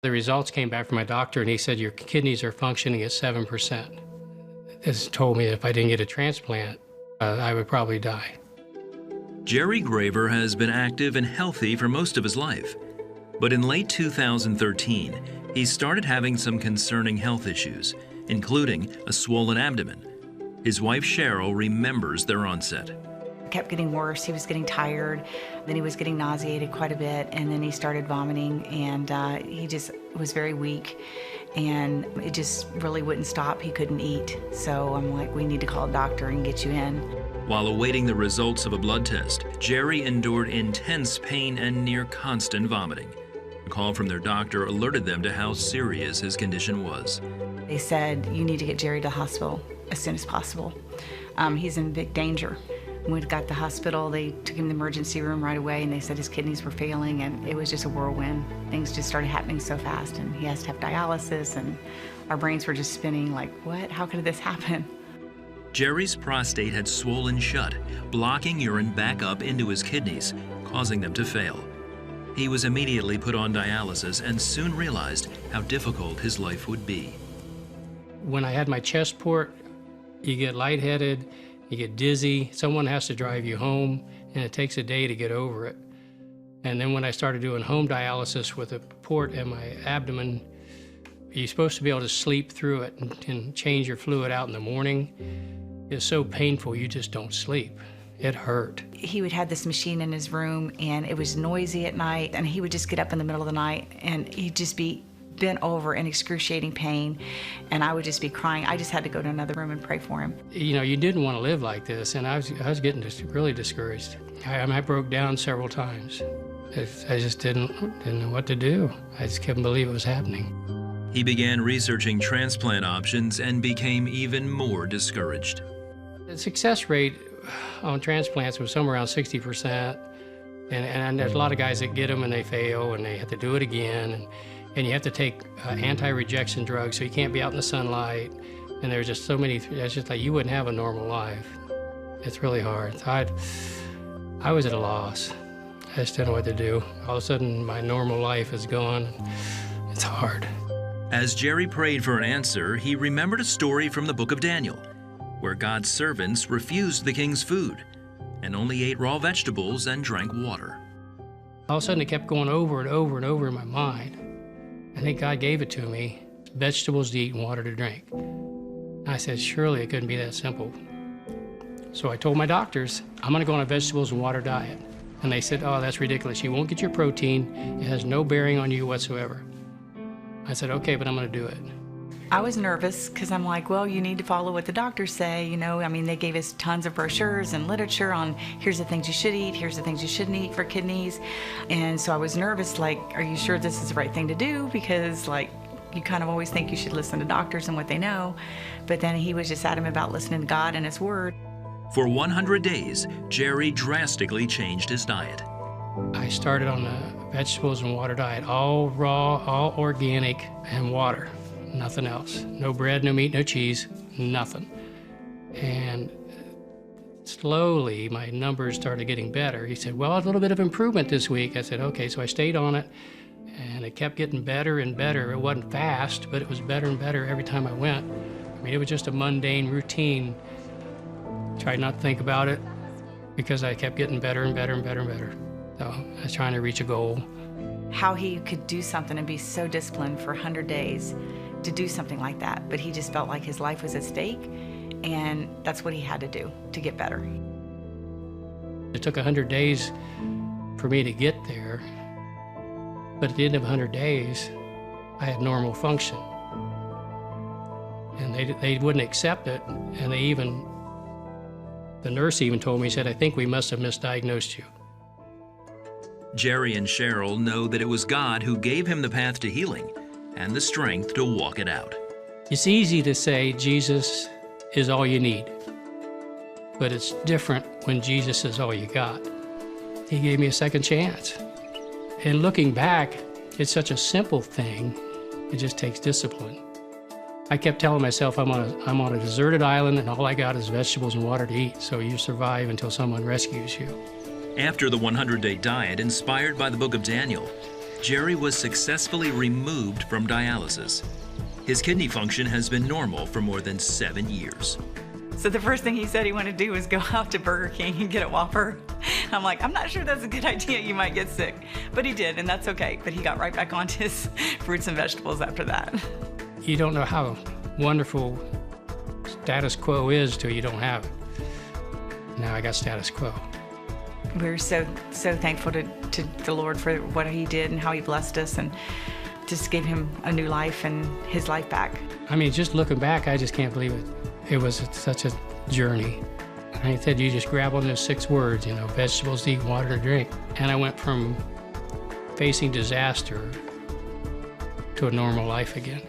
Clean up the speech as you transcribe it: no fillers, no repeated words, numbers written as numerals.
The results came back from my doctor, and he said, your kidneys are functioning at 7%. This told me that if I didn't get a transplant, I would probably die. Džeri Graver has been active and healthy for most of his life. But in late 2013, he started having some concerning health issues, including a swollen abdomen. His wife Cheryl remembers their onset. It kept getting worse. He was getting tired, then he was getting nauseated quite a bit, and then he started vomiting, and he just was very weak, and it just really wouldn't stop. He couldn't eat. So I'm like, we need to call a doctor and get you in. While awaiting the results of a blood test, Džeri endured intense pain and near constant vomiting. A call from their doctor alerted them to how serious his condition was. They said, you need to get Džeri to the hospital as soon as possible. He's in big danger. When we got to the hospital, they took him to the emergency room right away, and they said his kidneys were failing, and it was just a whirlwind. Things just started happening so fast, and he has to have dialysis, and our brains were just spinning like, what? How could this happen? Džeri's prostate had swollen shut, blocking urine back up into his kidneys, causing them to fail. He was immediately put on dialysis and soon realized how difficult his life would be. When I had my chest port, you get lightheaded, you get dizzy, someone has to drive you home, and it takes a day to get over it. And then when I started doing home dialysis with a port in my abdomen, you're supposed to be able to sleep through it and change your fluid out in the morning. It's so painful, you just don't sleep. It hurt. He would have this machine in his room, and it was noisy at night, and he would just get up in the middle of the night, and he'd just be bent over in excruciating pain, and I would just be crying. I just had to go to another room and pray for him. You know, you didn't want to live like this, and I was getting really discouraged. I broke down several times. I just didn't know what to do. I just couldn't believe it was happening. He began researching transplant options and became even more discouraged. The success rate on transplants was somewhere around 60%, and there's a lot of guys that get them and they fail and they have to do it again, and you have to take anti-rejection drugs, so you can't be out in the sunlight, and there's just so many, it's just like you wouldn't have a normal life. It's really hard. I was at a loss. I just didn't know what to do. All of a sudden, my normal life is gone. It's hard. As Džeri prayed for an answer, he remembered a story from the book of Daniel, where God's servants refused the king's food and only ate raw vegetables and drank water. All of a sudden, it kept going over and over and over in my mind. I think God gave it to me, vegetables to eat and water to drink. I said, surely it couldn't be that simple. So I told my doctors, I'm gonna go on a vegetables and water diet. And they said, oh, that's ridiculous. You won't get your protein. It has no bearing on you whatsoever. I said, okay, but I'm gonna do it. I was nervous because I'm like, well, you need to follow what the doctors say, you know. I mean, they gave us tons of brochures and literature on here's the things you should eat, here's the things you shouldn't eat for kidneys. And so I was nervous, like, are you sure this is the right thing to do? Because, like, you kind of always think you should listen to doctors and what they know. But then he was just adamant about listening to God and His Word. For 100 days, Džeri drastically changed his diet. I started on the vegetables and water diet, all raw, all organic, and water. Nothing else. No bread, no meat, no cheese, nothing. And slowly, my numbers started getting better. He said, well, a little bit of improvement this week. I said, okay, so I stayed on it, and it kept getting better and better. It wasn't fast, but it was better and better every time I went. I mean, it was just a mundane routine. Tried not to think about it because I kept getting better and better and better and better. So I was trying to reach a goal. How he could do something and be so disciplined for 100 days to do something like that, but he just felt like his life was at stake, and that's what he had to do to get better. It took 100 days for me to get there, but at the end of 100 days, I had normal function. And they wouldn't accept it, and the nurse even told me, said, I think we must have misdiagnosed you. Džeri and Cheryl know that it was God who gave him the path to healing and the strength to walk it out. It's easy to say Jesus is all you need, but it's different when Jesus is all you got. He gave me a second chance. And looking back, it's such a simple thing. It just takes discipline. I kept telling myself I'm on a deserted island and all I got is vegetables and water to eat, so you survive until someone rescues you. After the 100-day diet inspired by the book of Daniel, Djeri was successfully removed from dialysis. His kidney function has been normal for more than 7 years. So the first thing he said he wanted to do was go out to Burger King and get a Whopper. I'm like, I'm not sure that's a good idea. You might get sick. But he did, and that's okay. But he got right back onto his fruits and vegetables after that. You don't know how wonderful status quo is till you don't have it. Now I got status quo. We're so thankful to the Lord for what he did and how he blessed us and just gave him a new life and his life back. I mean, just looking back, I just can't believe it. It was such a journey. And I said, you just grab on those 6 words, vegetables to eat, water to drink. And I went from facing disaster to a normal life again.